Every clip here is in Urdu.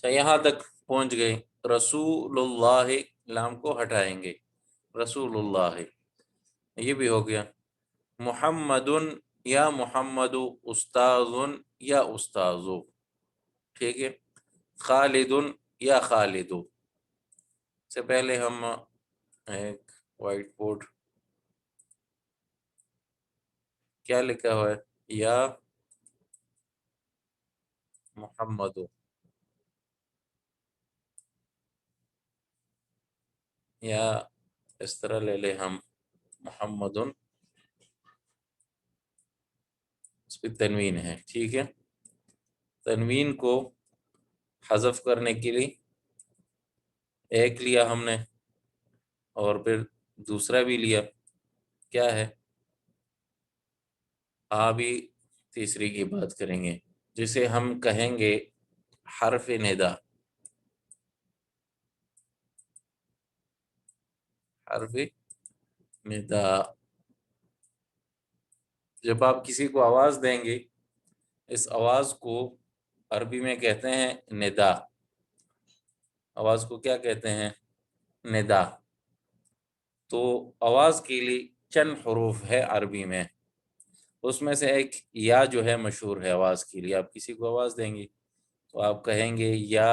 یہاں تک پہنچ گئے. رسول اللہ لام کو ہٹائیں گے، رسول اللہ یہ بھی ہو گیا. محمد یا محمد، استاذ یا استاذو، ٹھیک ہے. خالد یا خالد. سے پہلے ہم ایک وائٹ بورڈ کیا لکھا ہوا ہے، یا محمد، یا اس طرح لے لیں ہم محمد، اس پہ تنوین ہے، ٹھیک ہے. تنوین کو حذف کرنے کے لیے ایک لیا ہم نے اور پھر دوسرا بھی لیا، کیا ہے، بھی تیسری کی بات کریں گے، جسے ہم کہیں گے حرف ندا. حرف ندا، جب آپ کسی کو آواز دیں گے، اس آواز کو عربی میں کہتے ہیں ندا. آواز کو کیا کہتے ہیں، ندا. تو آواز کے لیے چند حروف ہے عربی میں، اس میں سے ایک یا جو ہے مشہور ہے آواز کے لیے. آپ کسی کو آواز دیں گے تو آپ کہیں گے یا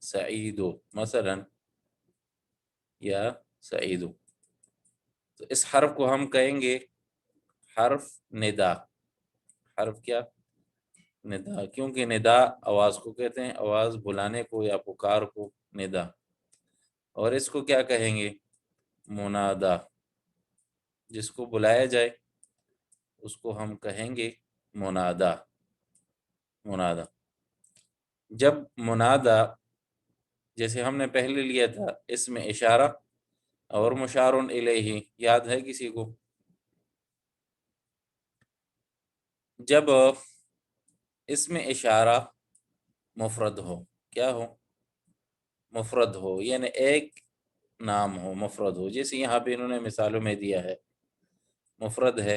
سعیدو مثلا، یا سعیدو. تو اس حرف کو ہم کہیں گے حرف ندا. حرف کیا، ندا، کیونکہ ندا آواز کو کہتے ہیں، آواز بلانے کو یا پکار کو ندا. اور اس کو کیا کہیں گے، منادا. جس کو بلایا جائے اس کو ہم کہیں گے منادا. منادا. جب منادا، جیسے ہم نے پہلے لیا تھا اسم اشارہ اور مشار الیہ، یاد ہے کسی کو؟ جب اسم اشارہ مفرد ہو، کیا ہو، مفرد ہو، یعنی ایک نام ہو، مفرد ہو، جیسے یہاں پہ انہوں نے مثالوں میں دیا ہے، مفرد ہے،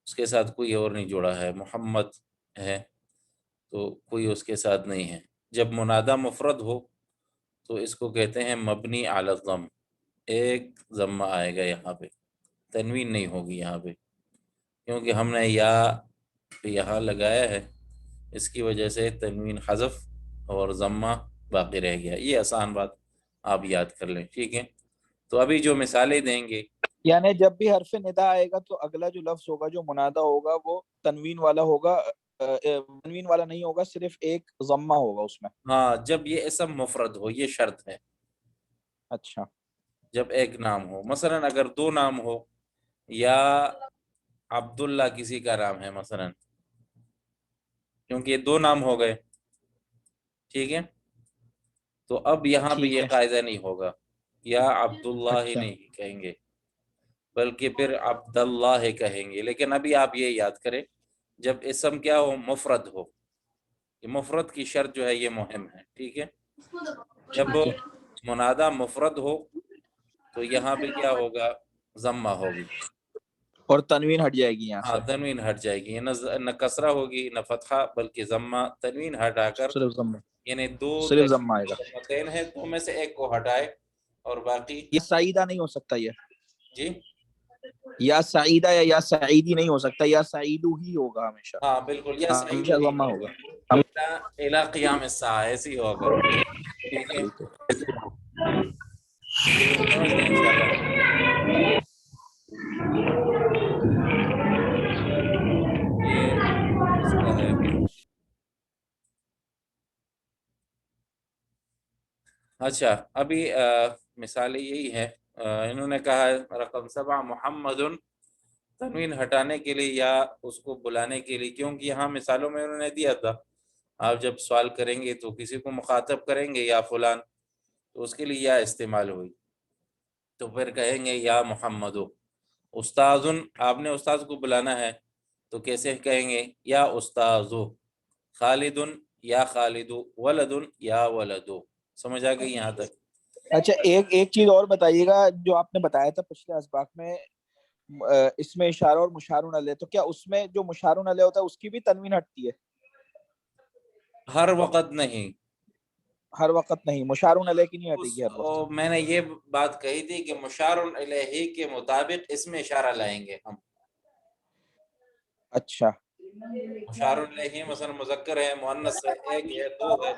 اس کے ساتھ کوئی اور نہیں جڑا ہے، محمد ہے تو کوئی اس کے ساتھ نہیں ہے. جب منادہ مفرد ہو تو اس کو کہتے ہیں مبنی علی الضم. ایک ضمہ آئے گا یہاں پہ، تنوین نہیں ہوگی یہاں پہ، کیونکہ ہم نے یا یہاں لگایا ہے، اس کی وجہ سے تنوین حذف اور ضمہ باقی رہ گیا. یہ آسان بات آپ یاد کر لیں، ٹھیک ہے. تو ابھی جو مثالیں دیں گے، یعنی جب بھی حرف ندا آئے گا تو اگلا جو لفظ ہوگا جو منادہ ہوگا وہ تنوین والا ہوگا، تنوین والا نہیں ہوگا، صرف ایک ضمہ ہوگا اس میں. ہاں، جب یہ اسم مفرد ہو، یہ شرط ہے. اچھا، جب ایک نام ہو، مثلا اگر دو نام ہو، یا عبداللہ کسی کا نام ہے مثلا، کیونکہ یہ دو نام ہو گئے، ٹھیک ہے. تو اب یہاں پہ ٹھیک یہ ہے. قاعدہ نہیں ہوگا، یا عبداللہ ہی اچھا، نہیں کہیں گے بلکہ پھر عبداللہ کہیں گے. لیکن ابھی آپ یہ یاد کریں، جب اسم کیا ہو، مفرد ہو، یہ مفرد کی شرط جو ہے یہ مہم ہے، ٹھیک ہے. جب ٹھیک ہے. منادہ مفرد ہو تو یہاں پہ کیا ہوگا، ضمہ ہوگی، اور تنوین ہٹ جائے گی یہاں ہاں سے، تنوین ہٹ جائے گی. نہ کسرہ ہوگی نہ فتحہ، بلکہ ضمہ. تنوین ہٹا کر، صرف ضمہ، یعنی دو صرف ضمہ آئے گا. ضمتین ہیں، دو میں سے ایک کو ہٹائے اور باقی. یہ سعیدہ نہیں ہو سکتا، یہ جی یا سعیدہ یا سعیدی نہیں ہو سکتا، یا سعیدو ہی ہوگا ہمیشہ، ہاں بالکل، یا سعید ہمیشہ ہی ضمہ ہوگا. الی قیام الساعہ، ایسی ہی ہوگا، ٹھیک ہے. ٹھیک ہے. سمجھ گئے انشاءاللہ. یہ مسئلہ ہے. اچھا، ابھی مثالیں یہی ہے. انہوں نے کہا ہے رقم 7 محمد، تنوین ہٹانے کے لیے یا اس کو بلانے کے لیے، کیونکہ یہاں مثالوں میں انہوں نے دیا تھا آپ جب سوال کریں گے تو کسی کو مخاطب کریں گے یا فلان، تو اس کے لیے یا استعمال ہوئی، تو پھر کہیں گے یا محمد. استاذ، آپ نے استاذ کو بلانا ہے تو کیسے کہیں گے، یا استاذ. خالد یا خالد. ولد یا ولد. سمجھ آ گئی یہاں تک؟ اچھا، ایک چیز اور بتائیے گا، جو آپ نے بتایا تھا پچھلے اسباق میں اس میں اشارہ اور مشارون علیہ، تو کیا اس میں جو مشارون علیہ ہوتا ہے اس کی بھی تنوین ہٹتی ہے؟ ہر وقت نہیں، ہر وقت نہیں، مشارون علیہ کی نہیں ہٹے گی ہر وقت. میں نے یہ بات کہی تھی کہ مشار علیہ کے مطابق اس میں اشارہ لائیں گے ہم. اچھا مشار علیہ مثلا مذکر ہے، مؤنث ہے، ایک ہے، دو ہے،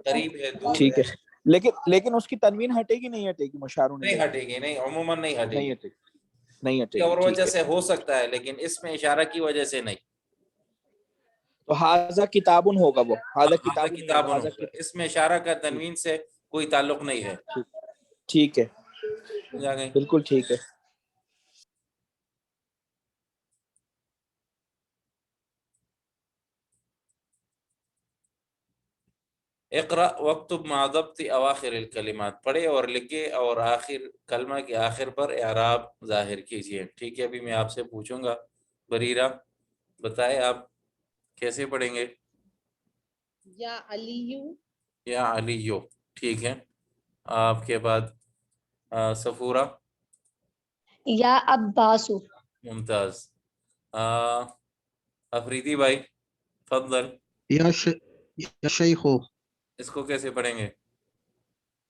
قریب ہے، دور ٹھیک ہے. ہے، لیکن اس کی تنوین ہٹے گی نہیں ہٹے گی مشارون نہیں علیہ؟ ہٹے گی، نہیں عموماً نہیں ہٹے نہیں گی. ہٹے گی، نہیں ہٹے کسی گی. اور ٹھیک وجہ ہے. سے ہو سکتا ہے لیکن اس میں اشارہ کی وجہ سے نہیں. تو حاضہ کتابن ہوگا، وہ حاضہ حاضہ کتابن نہیں کتاب ہوگا، حاضہ ہوگا، اس میں اشارہ کا ٹھیک تنوین سے کوئی تعلق نہیں ہے. ٹھیک ہے، سمجھا گئی؟ بالکل ٹھیک ہے. اقرا واکتب مع ضبط اواخر الکلمات، پڑھے اور لکھے اور آخر کلمہ کے آخر پر اعراب ظاہر کیجئے. ٹھیک ہے، ابھی میں آپ سے پوچھوں گا. بریرہ بتائے آپ کیسے پڑھیں گے؟ یا علیو. یا علیو. ٹھیک ہے. آپ کے بعد صفورہ. یا عباسو. ممتاز. افریدی بھائی فضل، یا شیخو. اس کو کیسے پڑھیں گے؟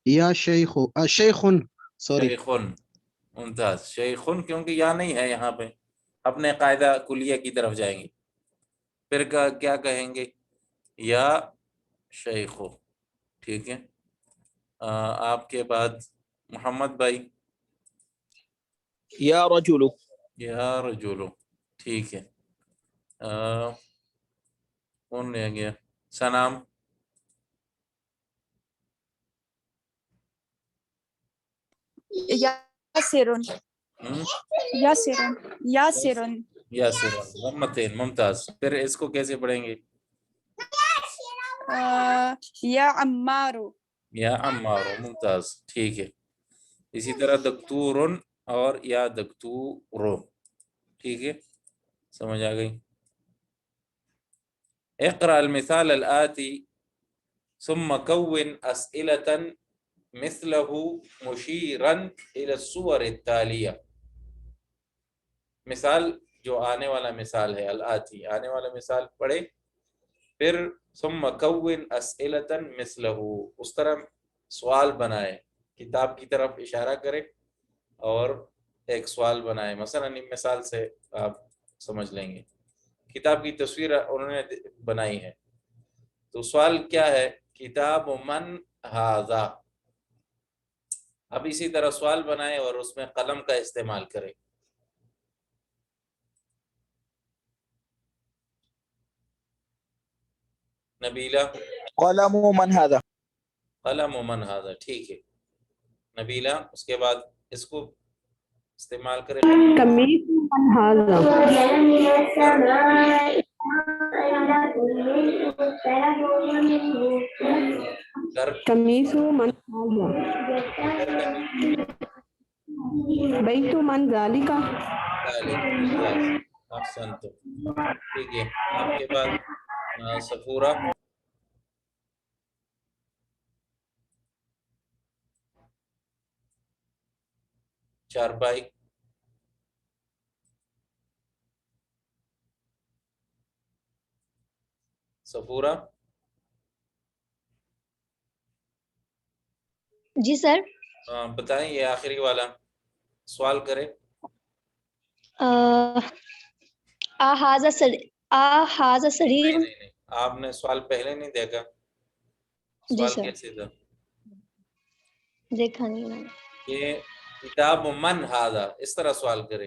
یا شیخو، شیخن، سوری. شیخن. ممتاز. شیخن کیونکہ یا نہیں ہے یہاں پہ، اپنے قاعدہ کلیہ کی طرف جائیں گے. پھر کیا کہیں گے؟ یا شیخو. ٹھیک ہے. آپ کے بعد محمد بھائی. یا رجل. یا رجولو. ٹھیک ہے. کون رہ گیا؟ سنام. یاسرن. ہم؟ یاسرن. یاسرن. یاسرون. ضمتین. ممتاز. پھر اس کو کیسے پڑھیں گے؟ یا عمارو. یا عمارو. ممتاز. ٹھیک ہے. اسی طرح دکتورن اور یا دکتورو. ٹھیک ہے، سمجھ آ گئی. اقرأ المثال الآتی ثم كون أسئلة مثله مشيرا إلى الصور التالية. مثال جو آنے والا مثال ہے، الآتی آنے والا مثال پڑھے، پھر ثم كون أسئلة مثله، اس طرح سوال بنائے، کتاب کی طرف اشارہ کرے اور ایک سوال بنائے. مثلا مثال سے آپ سمجھ لیں گے. کتاب کی تصویر انہوں نے بنائی ہے، تو سوال کیا ہے؟ کتاب من ھذا. اب اسی طرح سوال بنائے اور اس میں قلم کا استعمال کرے. نبیلہ. قلم من هذا. قلم من ھذا. ٹھیک ہے نبیلہ. اس کے بعد اس کو استعمال کرے. قمیص من هذا. قمیص من هذا. بیت من ذالک. ممتاز. احسنتم. ٹھیک ہے. آپ کے بعد صفورہ. چارپائی. صفورہ. جی سر. بتائیں یہ آخری والا سوال کرے. احاذا سریر. نہیں آپ نے سوال پہلے نہیں دیکھا. جی سوال سر، کیسے تھا؟ دیکھا نہیں میں نے. کہ کتاب من ھذا، اس طرح سوال کرے.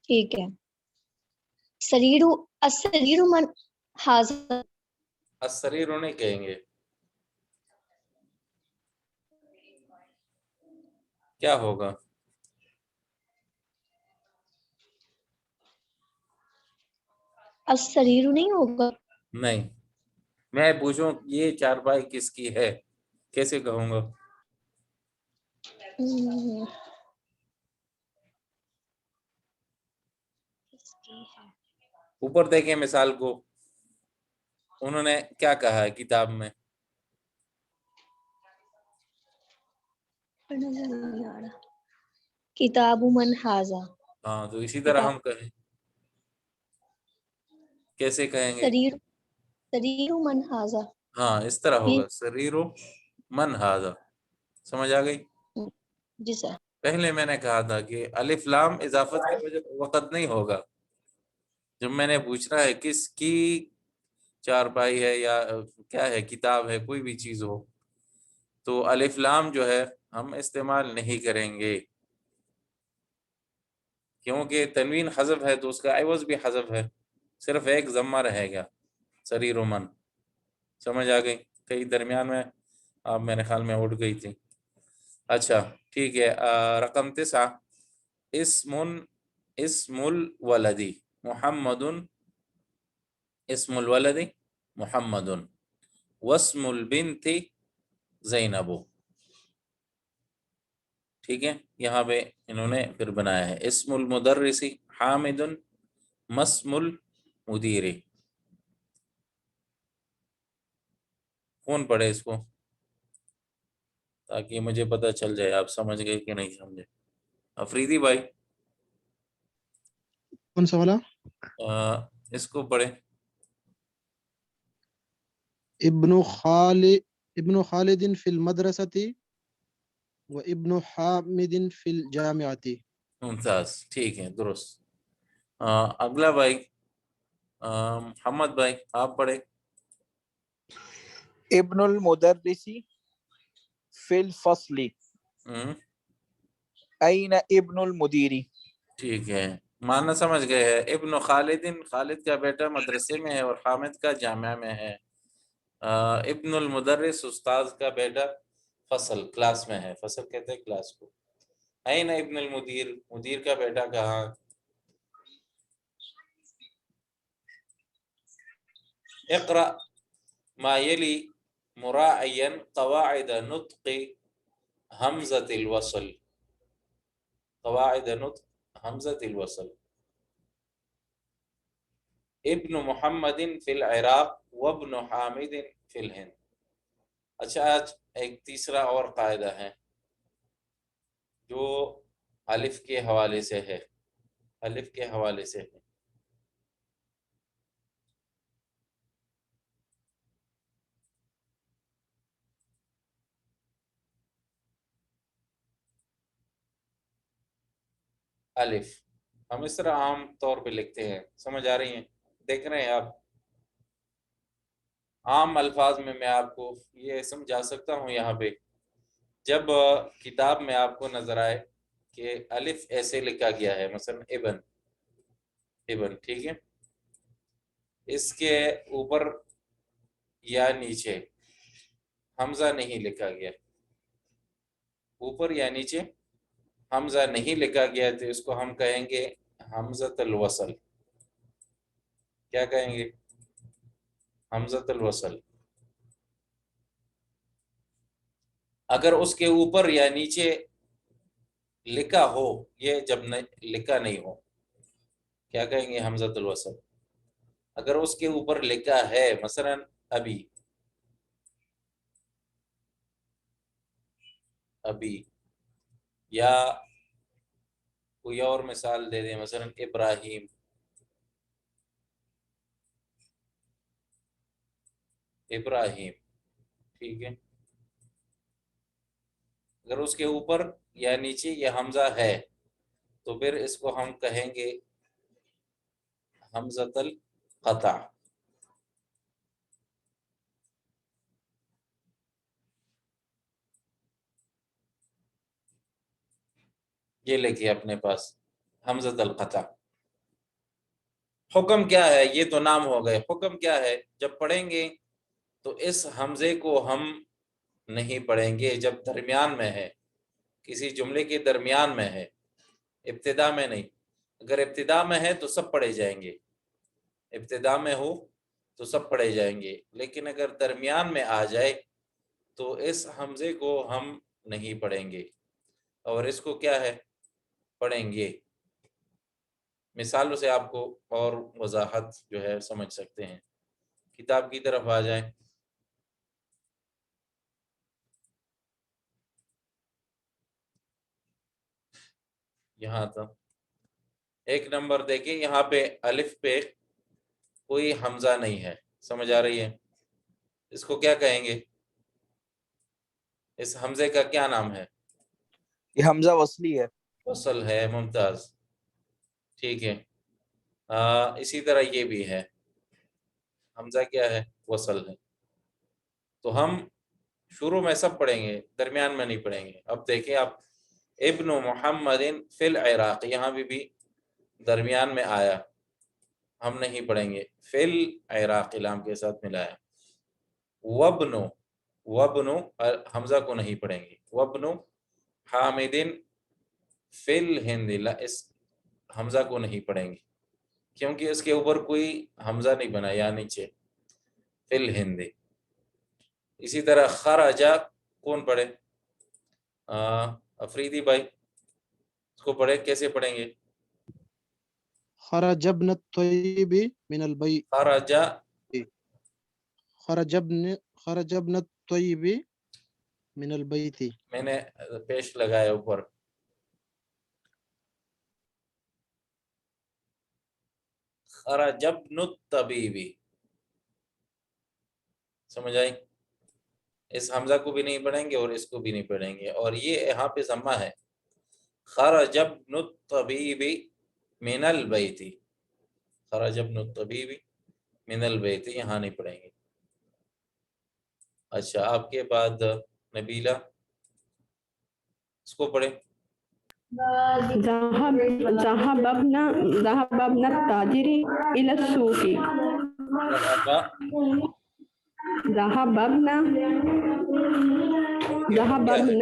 ٹھیک ہے. السریر من ھذا. السریر نہیں کہیں گے. کیا ہوگا؟ السریر نہیں ہوگا. نہیں. میں پوچھوں یہ چارپائی کس کی ہے، کیسے کہوں گا؟ اوپر دیکھیں مثال کو، انہوں نے کیا کہا ہے کتاب میں؟ کتاب من ھذا. ہاں تو اسی طرح ہم کہیں. کیسے کہیں گے؟ سریر من ھذا. ہاں اس طرح یہ ہوگا سریرو من ہاذا. سمجھ آ گئی؟ جی سر. پہلے میں نے کہا تھا کہ الف لام اضافت کے وقت نہیں ہوگا. جب میں نے پوچھنا ہے کس کی چارپائی ہے یا کیا ہے کتاب ہے کوئی بھی چیز ہو تو الف لام جو ہے ہم استعمال نہیں کریں گے کیونکہ تنوین حذف ہے تو اس کا عوض بھی حذف ہے. صرف ایک ضمہ رہے گا سریر من. سمجھ آ گئی؟ کئی درمیان میں آپ میرے خیال میں اٹھ گئی تھی. اچھا ٹھیک ہے. رقم 9 اسم الولدی محمد. اسم الولدی محمد واسم البنت زینب. ٹھیک ہے یہاں پہ انہوں نے پھر بنایا ہے اسم المدرسی حامد مسم المدیر. کون پڑھے اس کو تاکہ مجھے پتہ چل جائے آپ سمجھ گئے کہ نہیں سمجھے. افریدی بھائی کون سا والا؟ اس کو پڑھے. ابن خالد فی المدرسة و ابن حامد فی الجامعة. ممتاز ٹھیک ہے درست. اگلا بھائی محمد بھائی آپ پڑھے. ابن المدرسی فی الفصل این ابن المدیری. ٹھیک ہے معنی سمجھ گئے ہیں. ابن خالد خالد کا بیٹا مدرسے میں ہے اور حامد کا جامعہ میں ہے. ابن المدرس استاذ کا بیٹا فصل کلاس میں ہے. فصل کہتے ہیں کلاس کو. این ابن المدیر مدیر کا بیٹا کہاں. اقرأ ما یلی مراعیا قواعد نطق حمزة الوصل. قواعد نطق حمزة الوصل. ابن محمد فی العراق وابن حامد فی الہند. اچھا آج ایک تیسرا اور قاعدہ ہے جو الف کے حوالے سے ہے. الف کے حوالے سے ہے. الف ہم اس طرح عام طور پہ لکھتے ہیں. سمجھ آ رہی ہیں؟ دیکھ رہے ہیں آپ عام الفاظ میں آپ کو یہ سمجھا سکتا ہوں. یہاں پہ جب کتاب میں آپ کو نظر آئے کہ الف ایسے لکھا گیا ہے مثلا ابن ٹھیک ہے اس کے اوپر یا نیچے حمزہ نہیں لکھا گیا. اوپر یا نیچے حمزہ نہیں لکھا گیا تو اس کو ہم کہیں گے حمزۃ الوصل. کیا کہیں گے؟ حمزۃ الوصل. اگر اس کے اوپر یا نیچے لکھا ہو یہ جب لکھا نہیں ہو کیا کہیں گے؟ حمزۃ الوصل. اگر اس کے اوپر لکھا ہے مثلا ابھی یا کوئی اور مثال دے دیں مثلا ابراہیم. ٹھیک ہے اگر اس کے اوپر یا نیچے یہ حمزہ ہے تو پھر اس کو ہم کہیں گے حمزۃ القطع. یہ لکھیے اپنے پاس حمزۃ القطع. حکم کیا ہے؟ یہ تو نام ہو گئے. حکم کیا ہے؟ جب پڑھیں گے تو اس حمزے کو ہم نہیں پڑھیں گے جب درمیان میں ہے کسی جملے کے درمیان میں ہے ابتدا میں نہیں. اگر ابتدا میں ہے تو سب پڑھے جائیں گے. ابتدا میں ہو تو سب پڑھے جائیں گے لیکن اگر درمیان میں آ جائے تو اس حمزے کو ہم نہیں پڑھیں گے اور اس کو کیا ہے پڑھیں گے. مثالوں سے آپ کو اور وضاحت جو ہے سمجھ سکتے ہیں. کتاب کی طرف آ جائیں. یہاں تھا ایک نمبر دیکھیں یہاں پہ الف پہ کوئی حمزہ نہیں ہے. سمجھ آ رہی ہے؟ اس کو کیا کہیں گے؟ اس حمزے کا کیا نام ہے؟ یہ حمزہ وصلی ہے. وصل ہے. ممتاز. ٹھیک ہے. اسی طرح یہ بھی ہے، حمزہ کیا ہے؟ وصل ہے. تو ہم شروع میں سب پڑھیں گے، درمیان میں نہیں پڑھیں گے. اب دیکھیں آپ، ابن محمد فی العراق، یہاں بھی درمیان میں آیا، ہم نہیں پڑھیں گے. فی العراق لام کے ساتھ ملایا. وابن حمزہ کو نہیں پڑھیں گے. وابن حامد فی الہند، اس حمزہ کو نہیں پڑھیں گے کیونکہ اس کے اوپر کوئی حمزہ نہیں بنا یا نیچے. فی الہند. اسی طرح خرجہ کون پڑھے؟ افریدی بھائی اس کو پڑھے، کیسے پڑھیں گے؟ خرج ابن الطیب من البیت. خرجہ، خرج ابن الطیب من البیت. میں نے پیش لگایا اوپر. خرج ابن الطبیب، سمجھ آئی؟ اس حمزہ کو بھی نہیں پڑھیں گے اور اس کو بھی نہیں پڑھیں گے. اور یہ یہاں پہ ضمہ ہے، خرج ابن الطبیب من البیت. خرج ابن الطبیب من البیت، یہاں نہیں پڑھیں گے. اچھا، آپ کے بعد نبیلہ، اس کو پڑھیں. ذهب ابن التاجر إلى السوق. ذهب ابن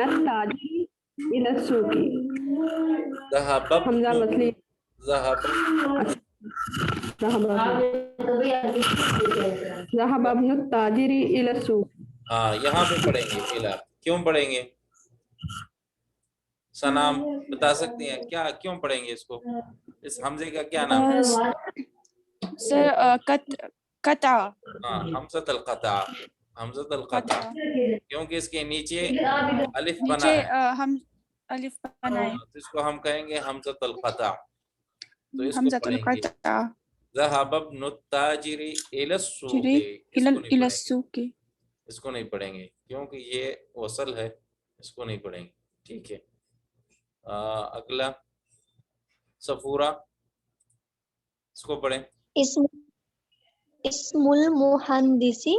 التاجر إلى السوق. حمزہ وصلی. ذهب ابن التاجر إلى السوق. ہاں، یہاں پہ پڑھیں گے. الا کیوں پڑھیں گے؟ سنام بتا سکتی ہیں کیا کیوں پڑھیں گے اس کو؟ اس حمزے کا کیا نام ہے؟ سر قطع. ہاں، حمزۃ القطع. حمزۃ القطع کیونکہ اس کے نیچے الف بنا نیچے ہے. ہم الف بنائے. تو اس کو ہم کہیں گے حمزۃ القطع. تو اس کو حمزۃ پڑھیں گے القطع. ذهب ابن التاجر الى السوق. اس کو نہیں الى پڑھیں گے، السوق. اس کو نہیں پڑھیں گے کیونکہ یہ وصل ہے، اس کو نہیں پڑھیں گے. ٹھیک ہے. اگلا صفورہ، اس کو پڑھیں. اسم المحندسی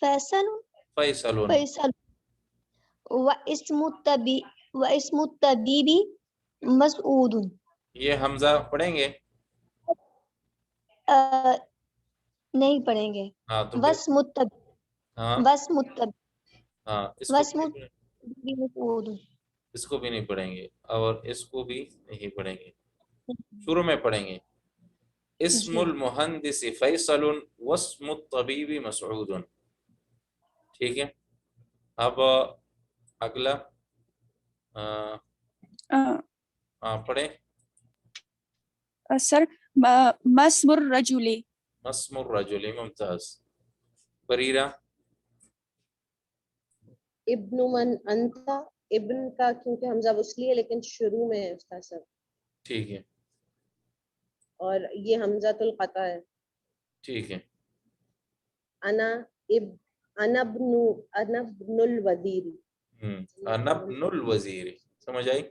فیصل فیصل. و اسم الطبیبی مسعود. یہ حمزہ پڑھیں گے؟ نہیں پڑھیں گے. ہاں تو واسم الطبیب. ہاں واسم الطبیب. ہاں، واسم الطبیب مسعود. اس کو بھی نہیں پڑھیں گے اور اس کو بھی نہیں پڑھیں گے. شروع میں پڑھیں گے اسم المہندس فیصل واسم الطبیب مسعود. ٹھیک ہے. اب اگلا پڑھیں. سر مسم الرجل. مسم الرجل. ممتاز. بریرہ، ابن من انت. ابن کا کیونکہ حمزہ وصلی ہے لیکن شروع میں ہے اس کا سر، ٹھیک ہے. اور یہ حمزۃ القطع ہے. ٹھیک ہے. انا ابن الوزیر. انا ابن الوزیر، سمجھ آئی؟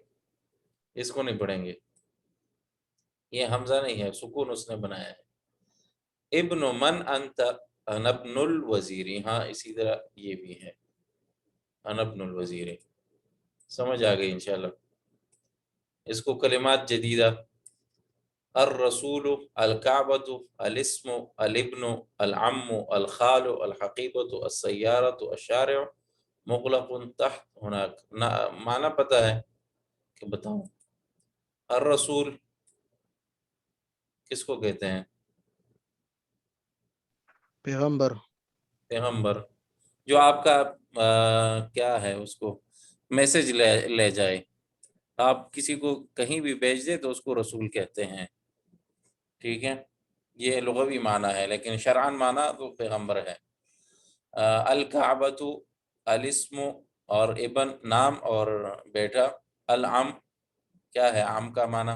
اس کو نہیں پڑھیں گے، یہ حمزہ نہیں ہے، سکون اس نے بنایا ہے. ابن من انت انا ابن الوزیر. ہاں اسی طرح یہ بھی ہے انا ابن الوزیر. سمجھ آ گئی انشاءاللہ. اس کو کلمات جدیدہ: الرسول، الکعبۃ، الاسم، الابن، العم، الخال، الحقیبۃ، السیارۃ، الشارع، مغلق تحت ہناک. معنی پتہ ہے کہ بتاؤں؟ الرسول کس کو کہتے ہیں؟ پیغمبر. پیغمبر. جو آپ کا کیا ہے، اس کو میسج لے جائے. آپ کسی کو کہیں بھی بھیج دیں تو اس کو رسول کہتے ہیں. ٹھیک ہے. یہ لغوی معنی ہے لیکن شرعاً معنی تو پیغمبر ہے. الکعبۃ، الاسم اور ابن نام اور بیٹا. العم کیا ہے؟ عم کا معنی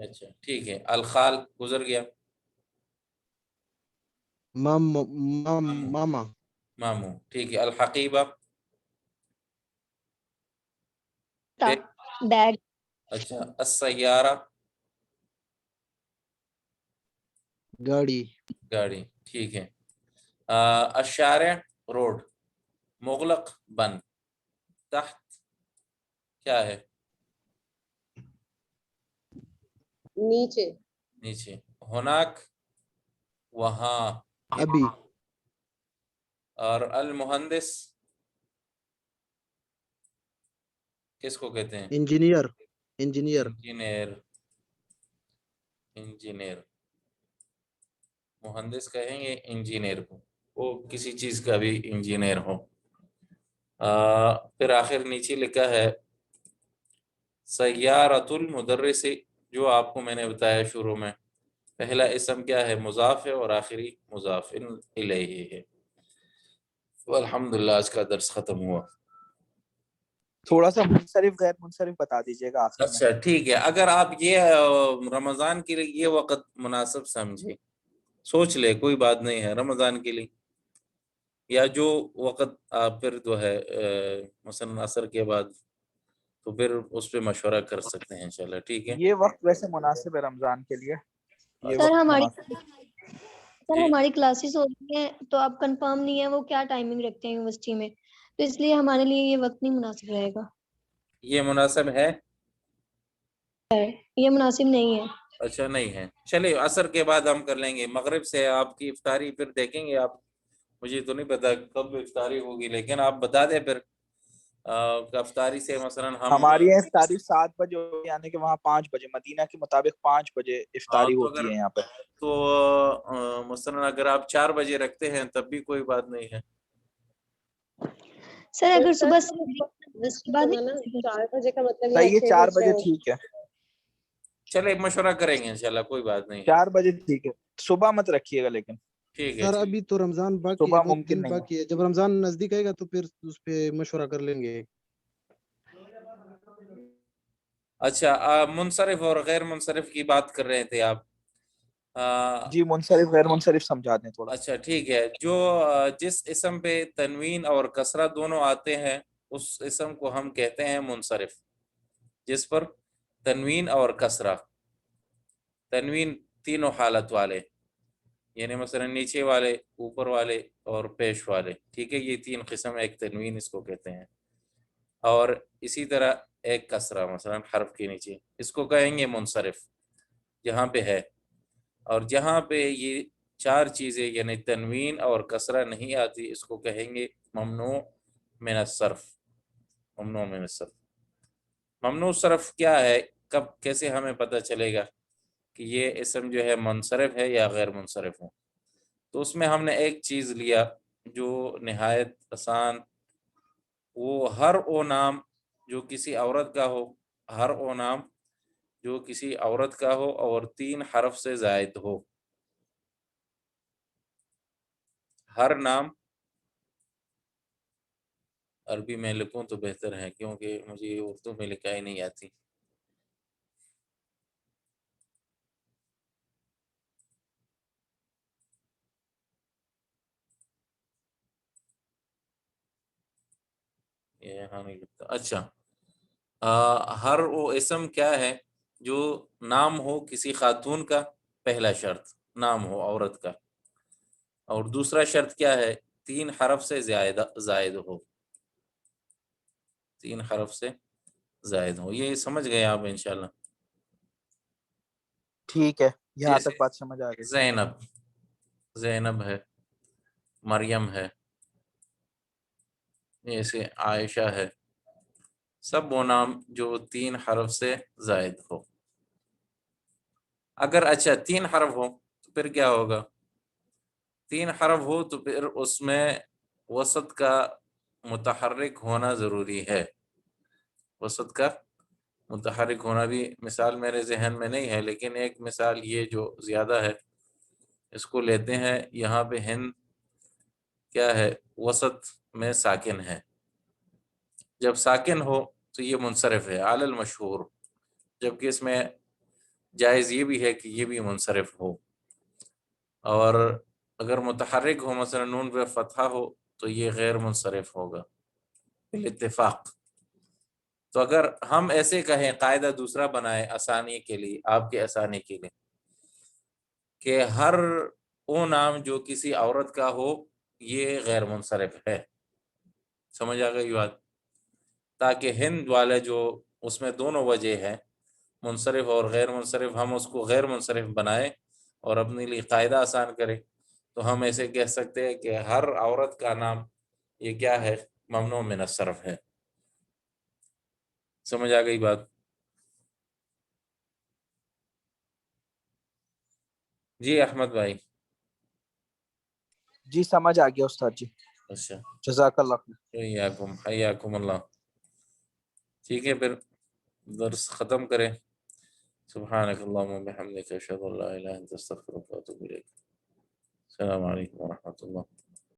اچھا ٹھیک ہے. الخال گزر گیا. ماما مامو ٹھیک ہے. الحقیبہ ڈیڈ. اچھا. السیارہ گاڑی گاڑی ٹھیک ہے. الشارع روڈ. مغلق بند. تحت کیا ہے؟ نیچے. نیچے. ہناک وہاں. ابھی اور المہندس کس کو کہتے ہیں؟ Engineer engineer. انجینئر. مہندس کہیں گے انجینئر کو، وہ کسی چیز کا بھی انجینئر ہو. پھر آخر نیچے لکھا ہے سیارۃ المدرس، جو آپ کو میں نے بتایا شروع میں، پہلا اسم کیا ہے؟ مضاف ہے اور آخری مضاف الیہ ہے. الحمدللہ آج کا درس ختم ہوا. تھوڑا سا منصرف غیر منصرف بتا دیجیے گا آخر میں. اچھا ٹھیک ہے. اگر آپ یہ رمضان کے لیے یہ وقت مناسب سمجھے، سوچ لے، کوئی بات نہیں ہے، رمضان کے لیے یا جو وقت آپ پھر جو ہے مثلا عصر کے بعد، تو پھر اس پہ مشورہ کر سکتے ہیں انشاءاللہ. ٹھیک ہے یہ وقت ویسے مناسب ہے رمضان کے لیے. یہ سر وقت ہماری مناسب ہے. سر جی. ہماری کلاسز ہو رہی ہیں تو آپ کنفرم نہیں ہے وہ کیا ٹائمنگ رکھتے ہیں یونیورسٹی میں، تو اس لیے ہمارے لیے یہ وقت نہیں مناسب رہے گا. یہ مناسب ہے؟ یہ مناسب نہیں ہے. اچھا نہیں ہے. چلیے عصر کے بعد ہم کر لیں گے. مغرب سے آپ کی افطاری پھر دیکھیں گے. آپ مجھے تو نہیں پتا کب افطاری ہوگی، لیکن آپ بتا دیں پھر افطاری سے مثلا ہم ہماری یہاں افطاری 7 بجے ہوتی ہے، یعنی کہ وہاں 5 بجے، مدینہ کے مطابق 5 بجے افطاری تو ہوتی اگر ہے یہاں پہ. تو مثلا اگر آپ 4 بجے رکھتے ہیں تب بھی کوئی بات نہیں ہے. سر اگر صبح جس کا ہوگا نا 4 بجے کا مطلب یا صحیح ہے، 6 4 بجے بجے ہوگا. ٹھیک ہے. چلے مشورہ کریں گے انشاءاللہ، کوئی بات نہیں ہے. 4 بجے ٹھیک ہے. صبح مت رکھیے گا لیکن. ٹھیک ہے. سر ٹھیک. ابھی تو رمضان باقی ہے، صبح بہت ممکن دن نہیں ہے. باقی ہے. جب رمضان نزدیک آئے گا تو پھر اس پہ مشورہ کر لیں گے. اچھا منصرف اور غیر منصرف کی بات کر رہے تھے آپ. جی منصرف غیر منصرف سمجھا دیں تھوڑا. اچھا ٹھیک ہے. جو جس اسم پہ تنوین اور کسرہ دونوں آتے ہیں اس اسم کو ہم کہتے ہیں منصرف. جس پر تنوین اور کسرہ، تنوین تینوں حالت والے، یعنی مثلا نیچے والے، اوپر والے اور پیش والے. ٹھیک ہے، یہ 3 قسم ایک تنوین اس کو کہتے ہیں. اور اسی طرح ایک کسرہ مثلا حرف کے نیچے، اس کو کہیں گے منصرف جہاں پہ ہے. اور جہاں پہ یہ 4 چیزیں یعنی تنوین اور کسرہ نہیں آتی اس کو کہیں گے ممنوع من الصرف. ممنوع من الصرف. ممنوع صرف کیا ہے؟ کب کیسے ہمیں پتہ چلے گا کہ یہ اسم جو ہے منصرف ہے یا غیر منصرف ہے؟ تو اس میں ہم نے ایک چیز لیا جو نہایت آسان، وہ ہر او نام جو کسی عورت کا ہو، ہر او نام جو کسی عورت کا ہو اور 3 حرف سے زائد ہو. ہر نام، عربی میں لکھوں تو بہتر ہے کیونکہ مجھے اردو میں لکھائی نہیں آتی. یہاں نہیں لکھتا. اچھا ہر وہ اسم کیا ہے جو نام ہو کسی خاتون کا، پہلا شرط نام ہو عورت کا، اور دوسرا شرط کیا ہے؟ 3 حرف سے زائد ہو. 3 حرف سے زائد ہو. یہ سمجھ گئے آپ انشاءاللہ؟ ٹھیک ہے، یہاں جیسے تک بات سمجھ آ گئی. زینب ہے، مریم ہے، جیسے عائشہ ہے، سب وہ نام جو 3 حرف سے زائد ہو. اگر اچھا 3 حرف ہو تو پھر کیا ہوگا؟ 3 حرف ہو تو پھر اس میں وسط کا متحرک ہونا ضروری ہے. وسط کا متحرک ہونا بھی مثال میرے ذہن میں نہیں ہے، لیکن ایک مثال یہ جو زیادہ ہے اس کو لیتے ہیں. یہاں پہ ہند کیا ہے؟ وسط میں ساکن ہے. جب ساکن ہو تو یہ منصرف ہے علی المشہور. جبکہ اس میں جائز یہ بھی ہے کہ یہ بھی منصرف ہو، اور اگر متحرک ہو مثلا نون پہ فتحہ ہو تو یہ غیر منصرف ہوگا بالاتفاق۔ تو اگر ہم ایسے کہیں، قاعدہ دوسرا بنائے آسانی کے لیے، آپ کے آسانی کے لیے، کہ ہر وہ نام جو کسی عورت کا ہو یہ غیر منصرف ہے، سمجھ آ گئی بات؟ تاکہ ہند والے جو اس میں دونوں وجہ ہیں، منصرف اور غیر منصرف، ہم اس کو غیر منصرف بنائیں اور اپنے لیے قاعدہ آسان کریں، تو ہم ایسے کہہ سکتے ہیں کہ ہر عورت کا نام یہ کیا ہے؟ ممنوع من الصرف ہے۔ سمجھ آ گئی بات؟ جی احمد بھائی۔ جی سمجھ آ گیا استاد جی، اچھا، جزاک اللہ خیر۔ حیاکم اللہ۔ ٹھیک ہے، پھر درس ختم کریں۔ سبحانک اللہم و بحمدک، اشہد ان لا الہ الا انت، استغفرک و اتوب الیک۔ السلام علیکم ورحمۃ اللہ۔